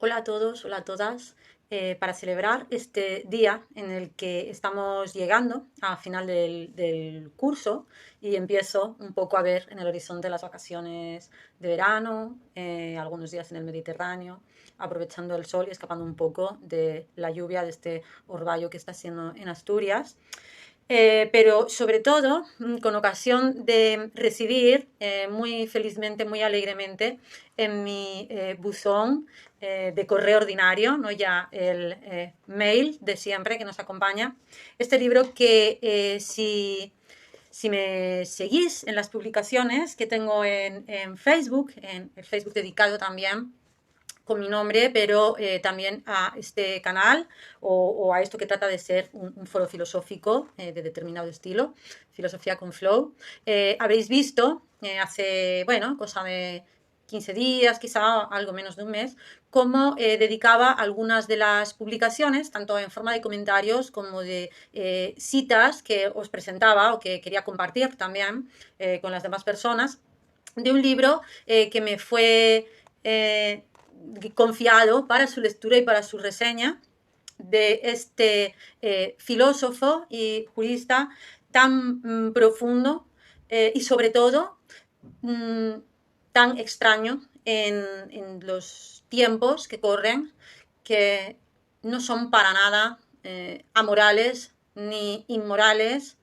Hola a todos, hola a todas. Para celebrar este día en el que estamos llegando a final del curso y empiezo un poco a ver en el horizonte las vacaciones de verano, algunos días en el Mediterráneo, aprovechando el sol y escapando un poco de la lluvia, de este orvallo que está haciendo en Asturias. Pero sobre todo con ocasión de recibir muy felizmente, muy alegremente en mi buzón de correo ordinario, no ya el mail de siempre que nos acompaña, este libro que si me seguís en las publicaciones que tengo en Facebook, en el Facebook dedicado también con mi nombre, pero también a este canal o a esto que trata de ser un foro filosófico de determinado estilo, filosofía con flow. Habréis visto hace, bueno, cosa de 15 días, quizá algo menos de un mes, cómo dedicaba algunas de las publicaciones, tanto en forma de comentarios como de citas que os presentaba o que quería compartir también con las demás personas, de un libro que me fue confiado para su lectura y para su reseña, de este filósofo y jurista tan profundo y sobre todo mmm, tan extraño en los tiempos que corren, que no son para nada amorales ni inmorales,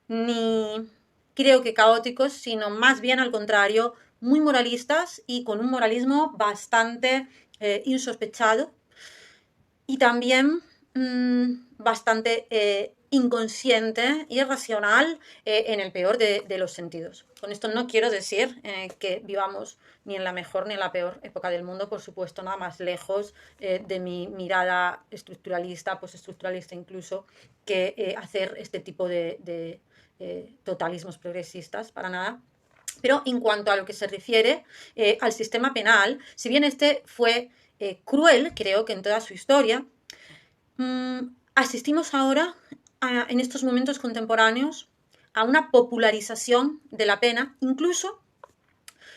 ni creo que caóticos, sino más bien al contrario, muy moralistas y con un moralismo bastante insospechado y también bastante inconsciente y irracional en el peor de los sentidos. Con esto no quiero decir que vivamos ni en la mejor ni en la peor época del mundo, por supuesto, nada más lejos de mi mirada estructuralista, postestructuralista incluso, que hacer este tipo de totalismos progresistas, para nada. Pero en cuanto a lo que se refiere al sistema penal, si bien este fue cruel, creo que en toda su historia, asistimos ahora, en estos momentos contemporáneos, a una popularización de la pena, incluso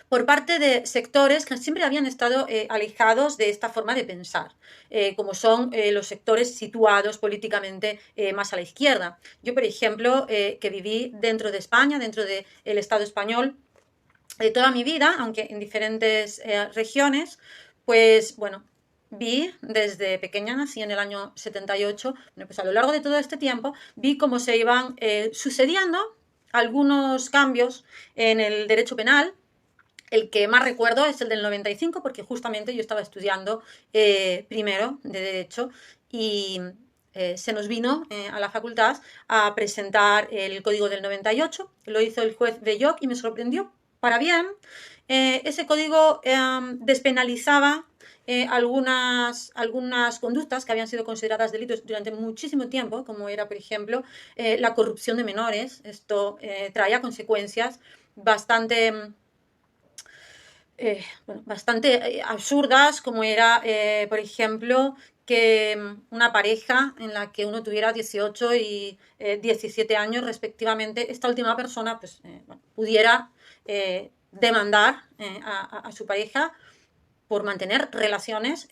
por parte de sectores que siempre habían estado alejados de esta forma de pensar, como son los sectores situados políticamente más a la izquierda. Yo, por ejemplo, que viví dentro de España, dentro del Estado español, de toda mi vida, aunque en diferentes regiones, pues bueno, vi desde pequeña, nací en el año 78, bueno, pues a lo largo de todo este tiempo vi cómo se iban sucediendo algunos cambios en el derecho penal. El que más recuerdo es el del 95, porque justamente yo estaba estudiando primero de Derecho y se nos vino a la facultad a presentar el código del 98. Lo hizo el juez Belloc y me sorprendió para bien. Ese código despenalizaba algunas conductas que habían sido consideradas delitos durante muchísimo tiempo, como era, por ejemplo, la corrupción de menores. Esto traía consecuencias bastante bueno, bastante absurdas, como era, por ejemplo, que una pareja en la que uno tuviera 18 y 17 años respectivamente, esta última persona pues, bueno, pudiera demandar a su pareja por mantener relaciones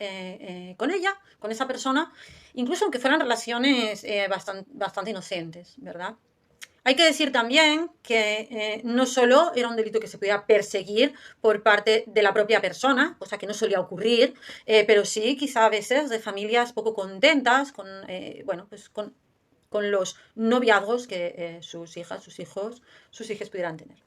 con ella, con esa persona, incluso aunque fueran relaciones bastante inocentes, ¿verdad? Hay que decir también que no solo era un delito que se podía perseguir por parte de la propia persona, cosa que no solía ocurrir, pero sí quizá a veces de familias poco contentas con, bueno, pues con los noviazgos que sus hijas, sus hijos, sus hijas pudieran tener.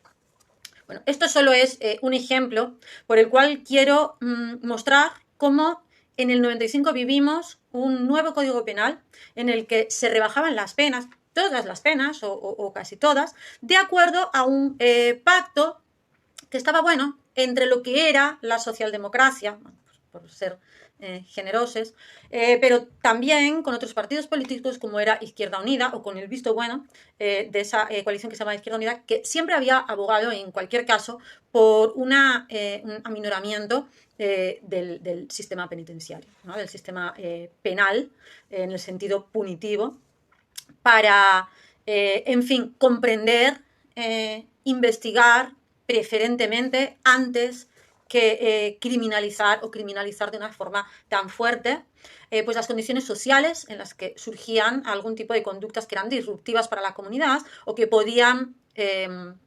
Bueno, esto solo es un ejemplo por el cual quiero mostrar cómo en el 95 vivimos un nuevo código penal en el que se rebajaban las penas, todas las penas o casi todas, de acuerdo a un pacto que estaba bueno entre lo que era la socialdemocracia, por ser generosos, pero también con otros partidos políticos como era Izquierda Unida o con el visto bueno de esa coalición que se llama Izquierda Unida, que siempre había abogado en cualquier caso por un aminoramiento del sistema penitenciario, ¿no? Del sistema penal en el sentido punitivo, para, en fin, comprender, investigar preferentemente antes que criminalizar o criminalizar de una forma tan fuerte pues las condiciones sociales en las que surgían algún tipo de conductas que eran disruptivas para la comunidad o que podían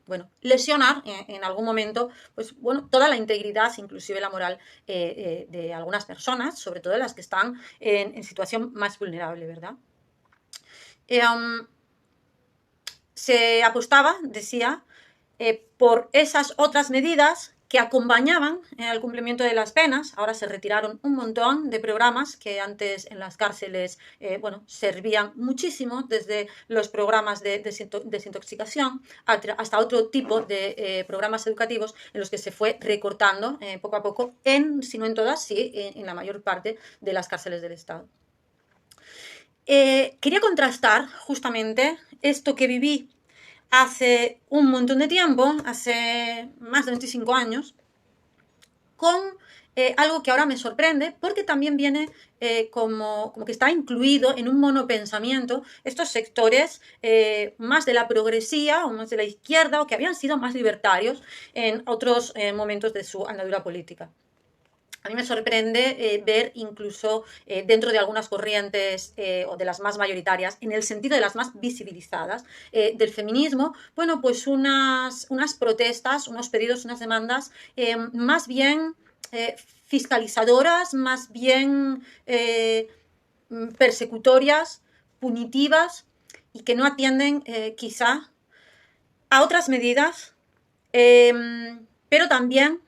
bueno, lesionar en algún momento pues, bueno, toda la integridad, inclusive la moral de algunas personas, sobre todo las que están en situación más vulnerable, ¿verdad? Se apostaba, decía, por esas otras medidas que acompañaban el cumplimiento de las penas. Ahora se retiraron un montón de programas que antes en las cárceles bueno, servían muchísimo, desde los programas de desintoxicación hasta otro tipo de programas educativos en los que se fue recortando poco a poco, si no en todas, sí, en la mayor parte de las cárceles del Estado. Quería contrastar justamente esto que viví hace un montón de tiempo, hace más de 25 años, con algo que ahora me sorprende, porque también viene como que está incluido en un monopensamiento estos sectores más de la progresía o más de la izquierda, o que habían sido más libertarios en otros momentos de su andadura política. A mí me sorprende ver incluso dentro de algunas corrientes o de las más mayoritarias, en el sentido de las más visibilizadas del feminismo, bueno, pues unas protestas, unos pedidos, unas demandas más bien fiscalizadoras, más bien persecutorias, punitivas, y que no atienden quizá a otras medidas, pero también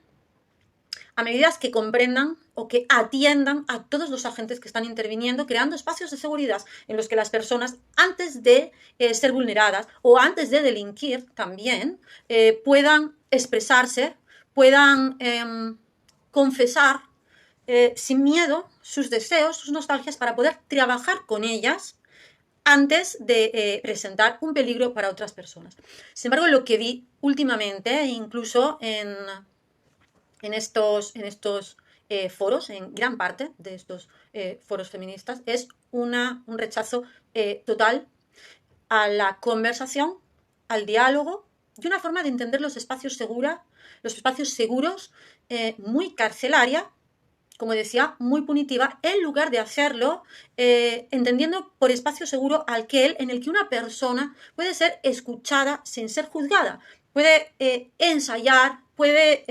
a medidas que comprendan o que atiendan a todos los agentes que están interviniendo, creando espacios de seguridad en los que las personas, antes de ser vulneradas o antes de delinquir también, puedan expresarse, puedan confesar sin miedo sus deseos, sus nostalgias, para poder trabajar con ellas antes de presentar un peligro para otras personas. Sin embargo, lo que vi últimamente, incluso en estos foros, en gran parte de estos foros feministas, es un rechazo total a la conversación, al diálogo, y una forma de entender los espacios seguros, muy carcelaria, como decía, muy punitiva, en lugar de hacerlo entendiendo por espacio seguro en el que una persona puede ser escuchada sin ser juzgada, puede ensayar, puede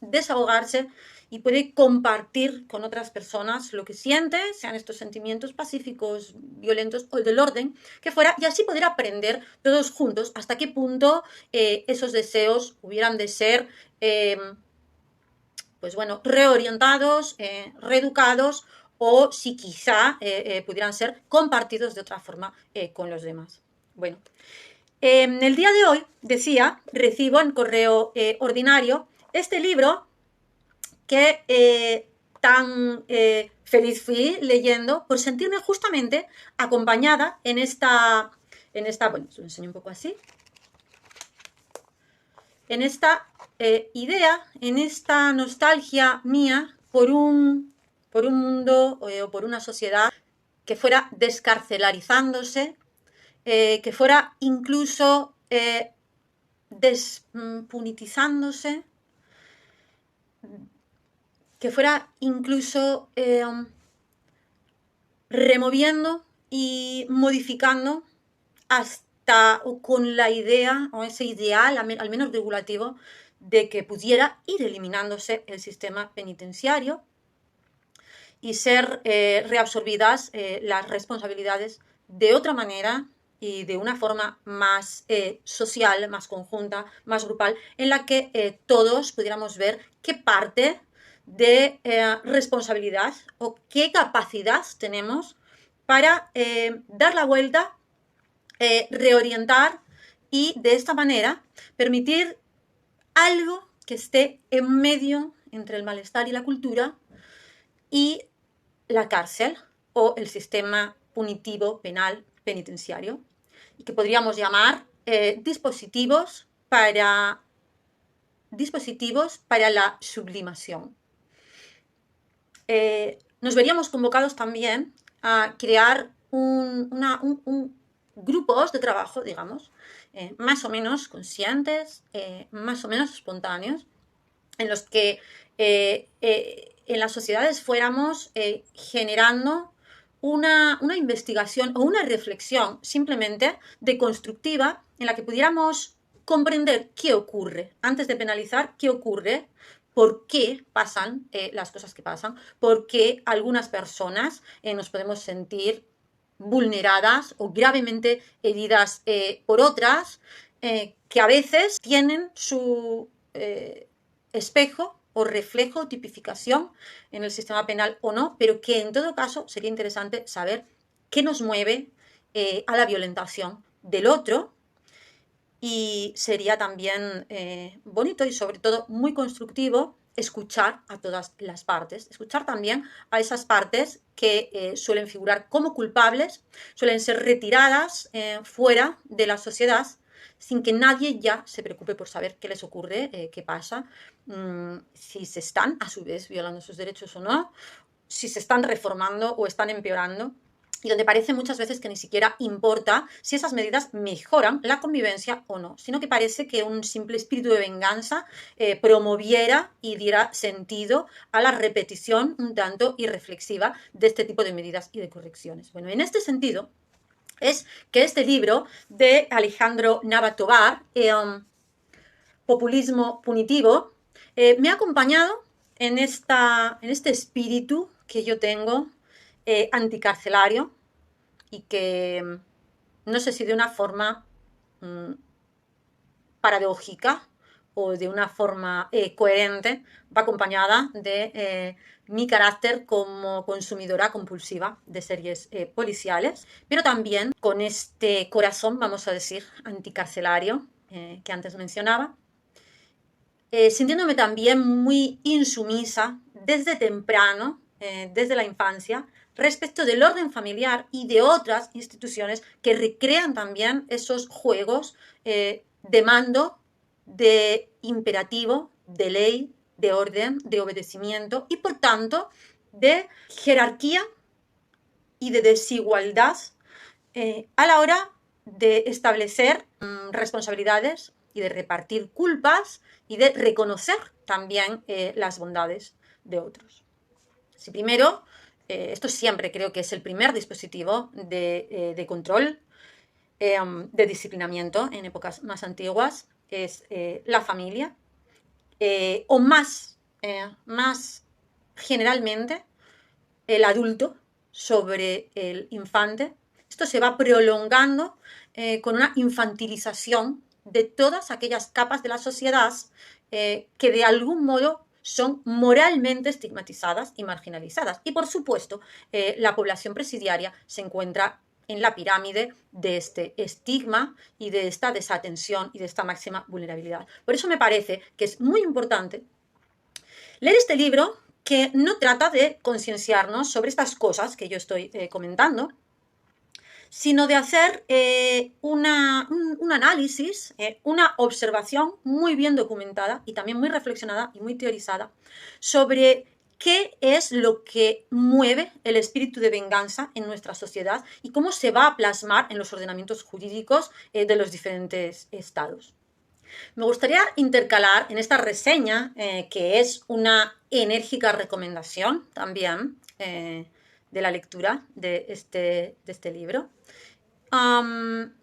desahogarse y puede compartir con otras personas lo que siente, sean estos sentimientos pacíficos, violentos o del orden que fuera, y así poder aprender todos juntos hasta qué punto esos deseos hubieran de ser pues bueno, reorientados, reeducados, o si quizá pudieran ser compartidos de otra forma con los demás. Bueno, el día de hoy, decía, recibo en correo ordinario este libro que tan feliz fui leyendo por sentirme justamente acompañada en esta, bueno, os lo enseño un poco así, en esta idea, en esta nostalgia mía por un mundo o por una sociedad que fuera descarcelarizándose, que fuera incluso despunitizándose, que fuera incluso removiendo y modificando hasta o con la idea o ese ideal, al menos regulativo, de que pudiera ir eliminándose el sistema penitenciario y ser reabsorbidas las responsabilidades de otra manera y de una forma más social, más conjunta, más grupal, en la que todos pudiéramos ver qué parte de responsabilidad o qué capacidad tenemos para dar la vuelta, reorientar y de esta manera permitir algo que esté en medio entre el malestar y la cultura y la cárcel o el sistema punitivo penal penitenciario, y que podríamos llamar dispositivos para la sublimación. Nos veríamos convocados también a crear grupos de trabajo, digamos, más o menos conscientes, más o menos espontáneos, en los que en las sociedades fuéramos generando una investigación o una reflexión simplemente deconstructiva en la que pudiéramos comprender qué ocurre, antes de penalizar, qué ocurre, por qué pasan las cosas que pasan, por qué algunas personas nos podemos sentir vulneradas o gravemente heridas por otras, que a veces tienen su espejo o reflejo o tipificación en el sistema penal o no, pero que en todo caso sería interesante saber qué nos mueve a la violentación del otro, y sería también bonito y sobre todo muy constructivo escuchar a todas las partes, escuchar también a esas partes que suelen figurar como culpables, suelen ser retiradas fuera de la sociedad sin que nadie ya se preocupe por saber qué les ocurre, qué pasa, si se están a su vez violando sus derechos o no, si se están reformando o están empeorando, y donde parece muchas veces que ni siquiera importa si esas medidas mejoran la convivencia o no, sino que parece que un simple espíritu de venganza promoviera y diera sentido a la repetición un tanto irreflexiva de este tipo de medidas y de correcciones. Bueno, en este sentido es que este libro de Alejandro Nava-Tovar, Populismo punitivo, me ha acompañado en este espíritu que yo tengo anticarcelario, y que no sé si de una forma paradójica o de una forma coherente va acompañada de mi carácter como consumidora compulsiva de series policiales, pero también con este corazón, vamos a decir, anticarcelario que antes mencionaba, sintiéndome también muy insumisa desde temprano, desde la infancia, respecto del orden familiar y de otras instituciones que recrean también esos juegos de mando, de imperativo, de ley, de orden, de obedecimiento y por tanto de jerarquía y de desigualdad a la hora de establecer responsabilidades y de repartir culpas y de reconocer también las bondades de otros. Si primero, esto siempre creo que es el primer dispositivo de control, de disciplinamiento en épocas más antiguas, es la familia, o más generalmente el adulto sobre el infante. Esto se va prolongando con una infantilización de todas aquellas capas de la sociedad que de algún modo son moralmente estigmatizadas y marginalizadas. Y por supuesto, la población presidiaria se encuentra en la pirámide de este estigma y de esta desatención y de esta máxima vulnerabilidad. Por eso me parece que es muy importante leer este libro, que no trata de concienciarnos sobre estas cosas que yo estoy comentando, sino de hacer un análisis, una observación muy bien documentada y también muy reflexionada y muy teorizada sobre qué es lo que mueve el espíritu de venganza en nuestra sociedad y cómo se va a plasmar en los ordenamientos jurídicos de los diferentes estados. Me gustaría intercalar en esta reseña, que es una enérgica recomendación también de la lectura de este libro,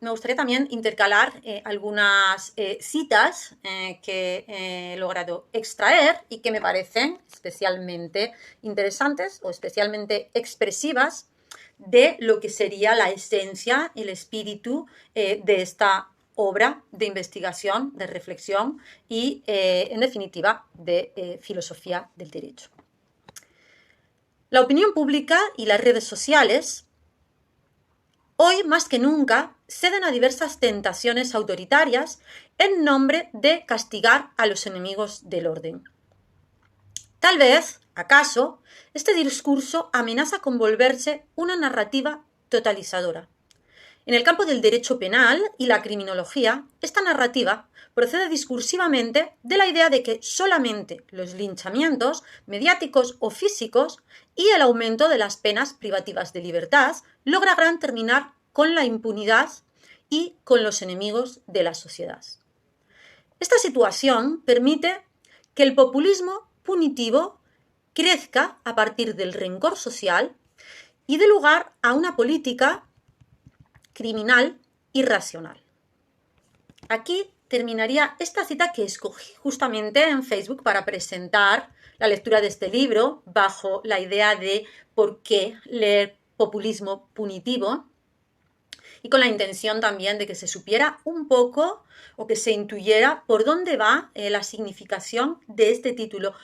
me gustaría también intercalar algunas citas que he logrado extraer y que me parecen especialmente interesantes o especialmente expresivas de lo que sería la esencia, el espíritu de esta obra de investigación, de reflexión y, en definitiva, de filosofía del derecho. La opinión pública y las redes sociales hoy más que nunca ceden a diversas tentaciones autoritarias en nombre de castigar a los enemigos del orden. Tal vez, acaso, este discurso amenaza con volverse una narrativa totalizadora. En el campo del derecho penal y la criminología, esta narrativa procede discursivamente de la idea de que solamente los linchamientos mediáticos o físicos y el aumento de las penas privativas de libertad lograrán terminar con la impunidad y con los enemigos de la sociedad. Esta situación permite que el populismo punitivo crezca a partir del rencor social y dé lugar a una política criminal irracional. Aquí terminaría esta cita que escogí justamente en Facebook para presentar la lectura de este libro bajo la idea de por qué leer populismo punitivo y con la intención también de que se supiera un poco o que se intuyera por dónde va la significación de este título,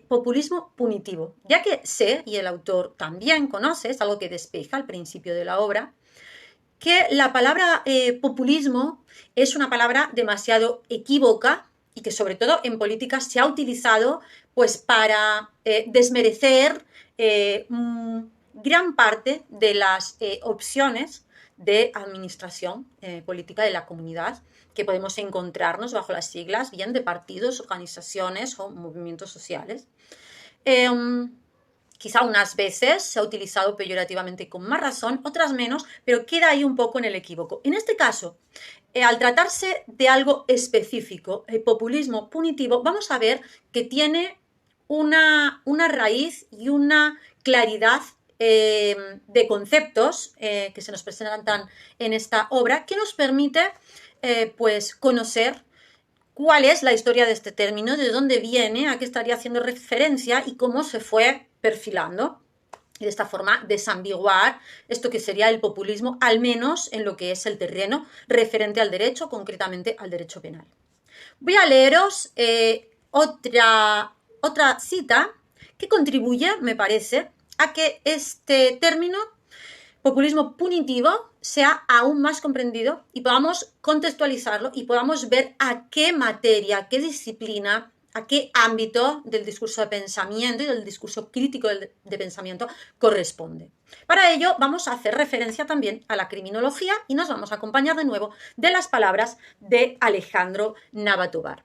populismo punitivo, ya que sé, y el autor también conoce, es algo que despeja al principio de la obra, que la palabra populismo es una palabra demasiado equívoca y que sobre todo en política se ha utilizado pues para desmerecer gran parte de las opciones de administración política de la comunidad que podemos encontrarnos bajo las siglas bien de partidos, organizaciones o movimientos sociales. Quizá unas veces se ha utilizado peyorativamente con más razón, otras menos, pero queda ahí un poco en el equívoco. En este caso, al tratarse de algo específico, el populismo punitivo, vamos a ver que tiene una raíz y una claridad de conceptos que se nos presentan en esta obra que nos permite pues conocer cuál es la historia de este término, de dónde viene, a qué estaría haciendo referencia y cómo se fue perfilando. Y de esta forma desambiguar esto que sería el populismo, al menos en lo que es el terreno referente al derecho, concretamente al derecho penal. Voy a leeros otra cita que contribuye, me parece, a que este término, populismo punitivo, sea aún más comprendido y podamos contextualizarlo y podamos ver a qué materia, a qué disciplina, a qué ámbito del discurso de pensamiento y del discurso crítico de pensamiento corresponde. Para ello vamos a hacer referencia también a la criminología y nos vamos a acompañar de nuevo de las palabras de Alejandro Navatobar.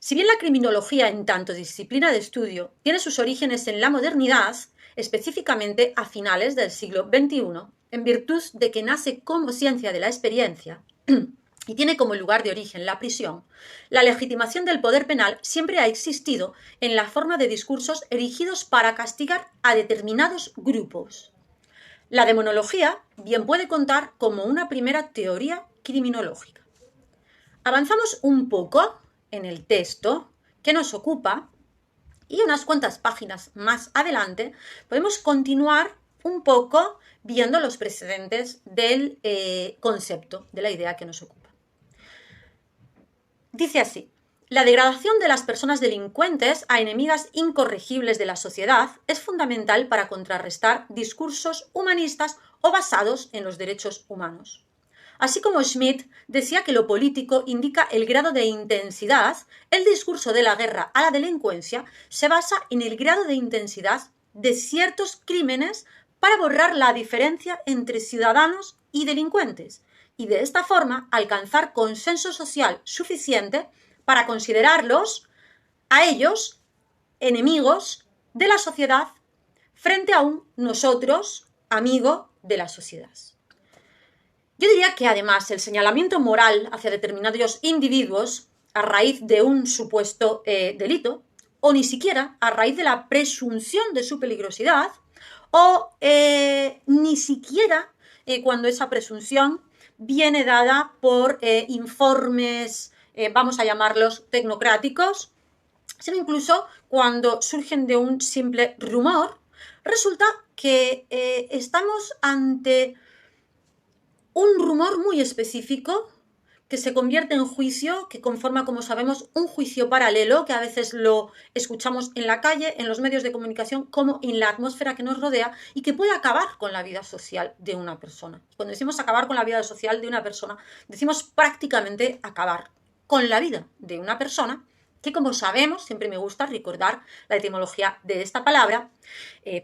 Si bien la criminología en tanto disciplina de estudio tiene sus orígenes en la modernidad, específicamente a finales del siglo XXI, en virtud de que nace como ciencia de la experiencia y tiene como lugar de origen la prisión, la legitimación del poder penal siempre ha existido en la forma de discursos erigidos para castigar a determinados grupos. La demonología bien puede contar como una primera teoría criminológica. Avanzamos un poco en el texto que nos ocupa y unas cuantas páginas más adelante podemos continuar un poco viendo los precedentes del concepto, de la idea que nos ocupa. Dice así: la degradación de las personas delincuentes a enemigas incorregibles de la sociedad es fundamental para contrarrestar discursos humanistas o basados en los derechos humanos. Así como Schmitt decía que lo político indica el grado de intensidad, el discurso de la guerra a la delincuencia se basa en el grado de intensidad de ciertos crímenes para borrar la diferencia entre ciudadanos y delincuentes y de esta forma alcanzar consenso social suficiente para considerarlos a ellos enemigos de la sociedad frente a un nosotros amigo de la sociedad. Yo diría que además el señalamiento moral hacia determinados individuos a raíz de un supuesto delito, o ni siquiera a raíz de la presunción de su peligrosidad, o ni siquiera cuando esa presunción viene dada por informes, vamos a llamarlos tecnocráticos, sino incluso cuando surgen de un simple rumor, resulta que estamos ante un rumor muy específico que se convierte en juicio, que conforma, como sabemos, un juicio paralelo, que a veces lo escuchamos en la calle, en los medios de comunicación, como en la atmósfera que nos rodea y que puede acabar con la vida social de una persona. Cuando decimos acabar con la vida social de una persona, decimos prácticamente acabar con la vida de una persona que, como sabemos, siempre me gusta recordar la etimología de esta palabra,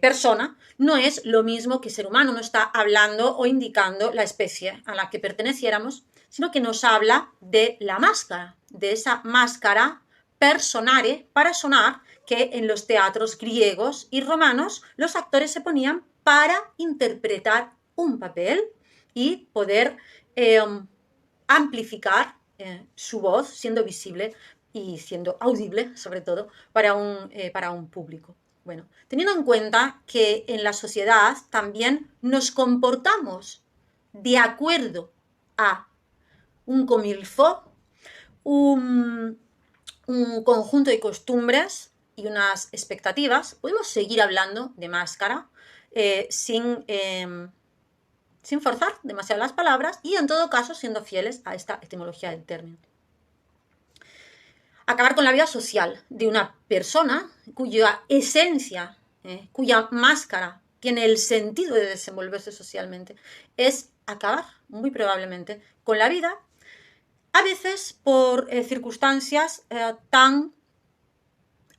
persona, no es lo mismo que ser humano, no está hablando o indicando la especie a la que perteneciéramos, sino que nos habla de la máscara, de esa máscara personare, para sonar, que en los teatros griegos y romanos los actores se ponían para interpretar un papel y poder amplificar su voz siendo visible y siendo audible, sobre todo, para un público. Bueno, teniendo en cuenta que en la sociedad también nos comportamos de acuerdo a un comilfo, un, un conjunto de costumbres y unas expectativas, podemos seguir hablando de máscara sin forzar demasiado las palabras y en todo caso siendo fieles a esta etimología del término. Acabar con la vida social de una persona cuya esencia, cuya máscara tiene el sentido de desenvolverse socialmente, es acabar muy probablemente con la vida, a veces por circunstancias tan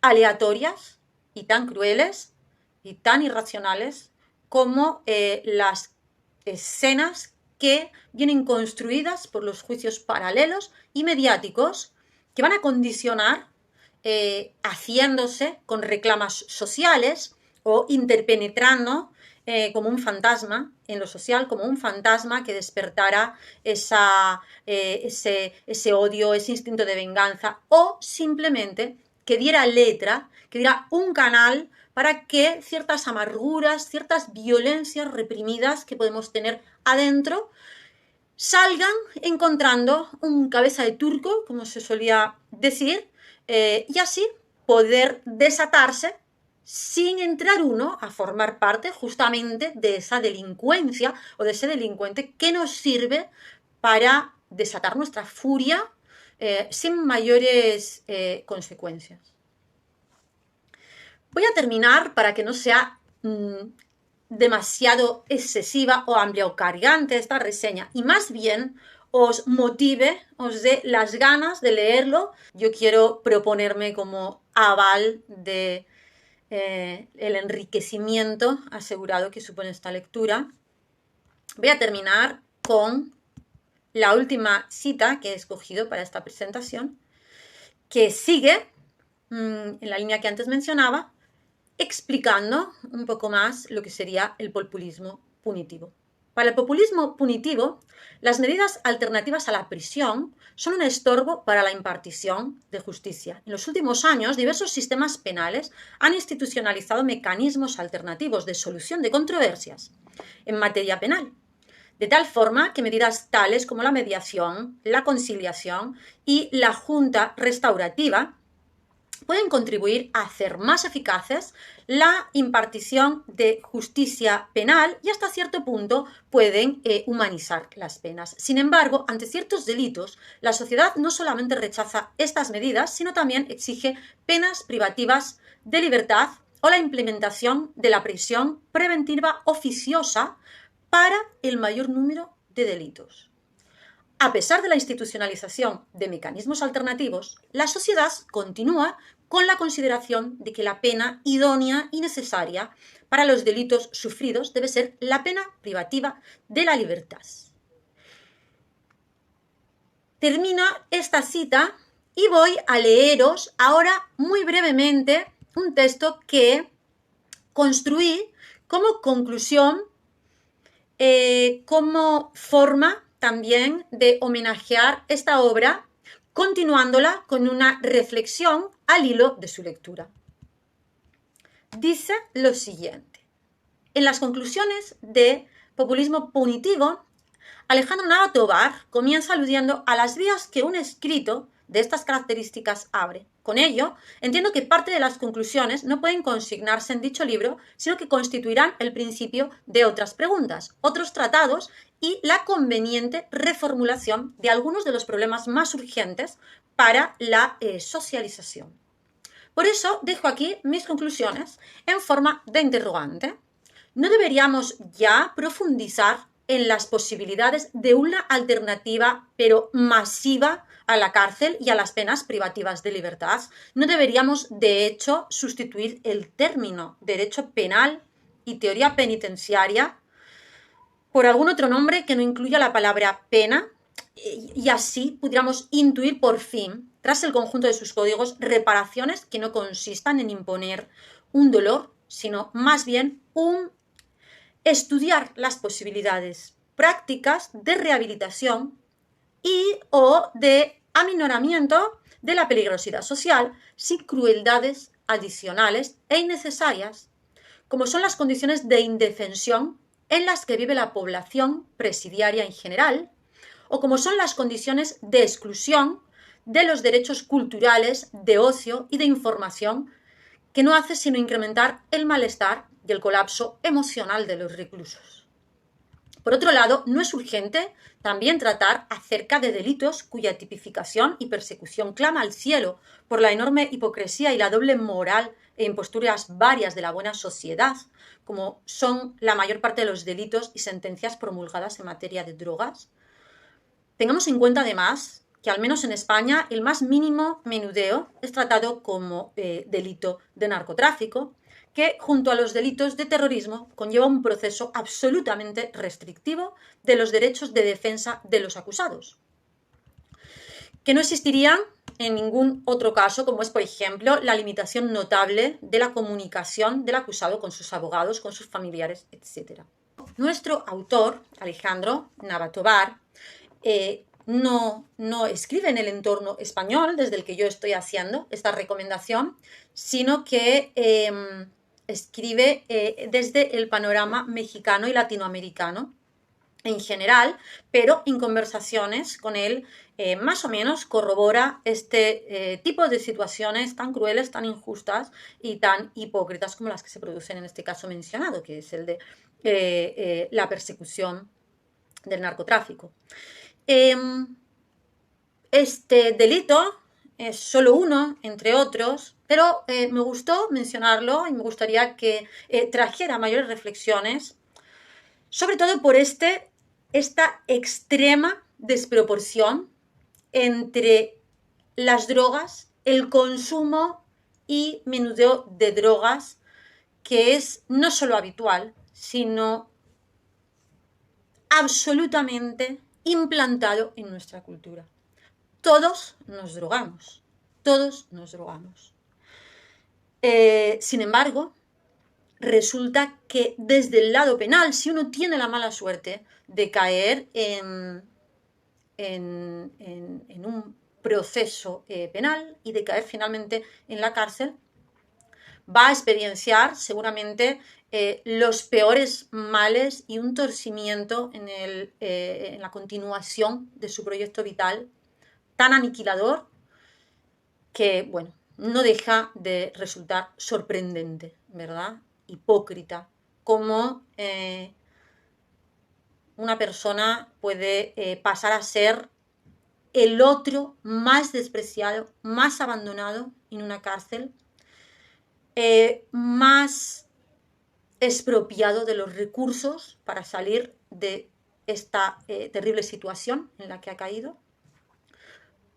aleatorias y tan crueles y tan irracionales como las escenas que vienen construidas por los juicios paralelos y mediáticos que van a condicionar haciéndose con reclamas sociales o interpenetrando como un fantasma en lo social, como un fantasma que despertara ese odio, ese instinto de venganza, o simplemente que diera letra, que diera un canal para que ciertas amarguras, ciertas violencias reprimidas que podemos tener adentro salgan encontrando un cabeza de turco, como se solía decir, y así poder desatarse sin entrar uno a formar parte justamente de esa delincuencia o de ese delincuente que nos sirve para desatar nuestra furia sin mayores consecuencias. Voy a terminar para que no sea demasiado excesiva o amplia o cargante esta reseña y más bien os motive, os dé las ganas de leerlo. Yo quiero proponerme como aval de el enriquecimiento asegurado que supone esta lectura. Voy a terminar con la última cita que he escogido para esta presentación, que sigue en la línea que antes mencionaba, explicando un poco más lo que sería el populismo punitivo. Para el populismo punitivo, las medidas alternativas a la prisión son un estorbo para la impartición de justicia. En los últimos años, diversos sistemas penales han institucionalizado mecanismos alternativos de solución de controversias en materia penal, de tal forma que medidas tales como la mediación, la conciliación y la junta restaurativa pueden contribuir a hacer más eficaces la impartición de justicia penal y hasta cierto punto pueden humanizar las penas. Sin embargo, ante ciertos delitos, la sociedad no solamente rechaza estas medidas, sino también exige penas privativas de libertad o la implementación de la prisión preventiva oficiosa para el mayor número de delitos. A pesar de la institucionalización de mecanismos alternativos, la sociedad continúa con la consideración de que la pena idónea y necesaria para los delitos sufridos debe ser la pena privativa de la libertad. Termino esta cita y voy a leeros ahora muy brevemente un texto que construí como conclusión, como forma también de homenajear esta obra, continuándola con una reflexión al hilo de su lectura. Dice lo siguiente. En las conclusiones de Populismo punitivo, Alejandro Nava Tovar comienza aludiendo a las vías que un escrito de estas características abre. Con ello, entiendo que parte de las conclusiones no pueden consignarse en dicho libro, sino que constituirán el principio de otras preguntas, otros tratados y la conveniente reformulación de algunos de los problemas más urgentes para la socialización. Por eso dejo aquí mis conclusiones en forma de interrogante. ¿No deberíamos ya profundizar en las posibilidades de una alternativa, pero masiva, a la cárcel y a las penas privativas de libertad? ¿No deberíamos, de hecho, sustituir el término derecho penal y teoría penitenciaria por algún otro nombre que no incluya la palabra pena? Y así pudiéramos intuir por fin, tras el conjunto de sus códigos, reparaciones que no consistan en imponer un dolor, sino más bien estudiar las posibilidades prácticas de rehabilitación y o de aminoramiento de la peligrosidad social sin crueldades adicionales e innecesarias, como son las condiciones de indefensión en las que vive la población presidiaria en general, o como son las condiciones de exclusión de los derechos culturales, de ocio y de información, que no hace sino incrementar el malestar y el colapso emocional de los reclusos. Por otro lado, no es urgente también tratar acerca de delitos cuya tipificación y persecución clama al cielo por la enorme hipocresía y la doble moral e imposturas varias de la buena sociedad, como son la mayor parte de los delitos y sentencias promulgadas en materia de drogas. Tengamos en cuenta además que al menos en España el más mínimo menudeo es tratado como delito de narcotráfico, que junto a los delitos de terrorismo conlleva un proceso absolutamente restrictivo de los derechos de defensa de los acusados, que no existirían en ningún otro caso, como es, por ejemplo, la limitación notable de la comunicación del acusado con sus abogados, con sus familiares, etc. Nuestro autor, Alejandro Navatobar, no escribe en el entorno español desde el que yo estoy haciendo esta recomendación, sino que escribe desde el panorama mexicano y latinoamericano en general, pero en conversaciones con él más o menos corrobora este tipo de situaciones tan crueles, tan injustas y tan hipócritas como las que se producen en este caso mencionado, que es el de la persecución del narcotráfico. Este delito es solo uno, entre otros, pero me gustó mencionarlo y me gustaría que trajera mayores reflexiones, sobre todo por esta extrema desproporción entre las drogas, el consumo y menudeo de drogas, que es no solo habitual, sino absolutamente implantado en nuestra cultura. Todos nos drogamos, todos nos drogamos. Sin embargo, resulta que desde el lado penal, si uno tiene la mala suerte de caer en un proceso penal y de caer finalmente en la cárcel, va a experienciar seguramente los peores males y un torcimiento en la continuación de su proyecto vital tan aniquilador que, bueno, no deja de resultar sorprendente, ¿verdad? Hipócrita, cómo una persona puede pasar a ser el otro más despreciado, más abandonado en una cárcel, más expropiado de los recursos para salir de esta terrible situación en la que ha caído,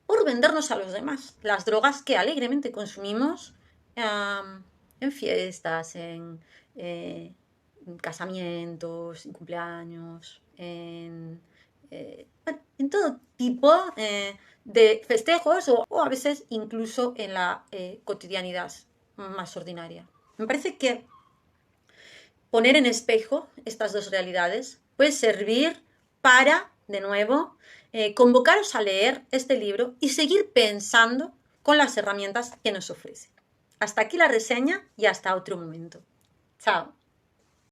por vendernos a los demás las drogas que alegremente consumimos en fiestas, en casamientos, en cumpleaños, en todo tipo de festejos o a veces incluso en la cotidianidad más ordinaria. Me parece que poner en espejo estas dos realidades puede servir para, de nuevo, convocaros a leer este libro y seguir pensando con las herramientas que nos ofrece. Hasta aquí la reseña y hasta otro momento. Chao.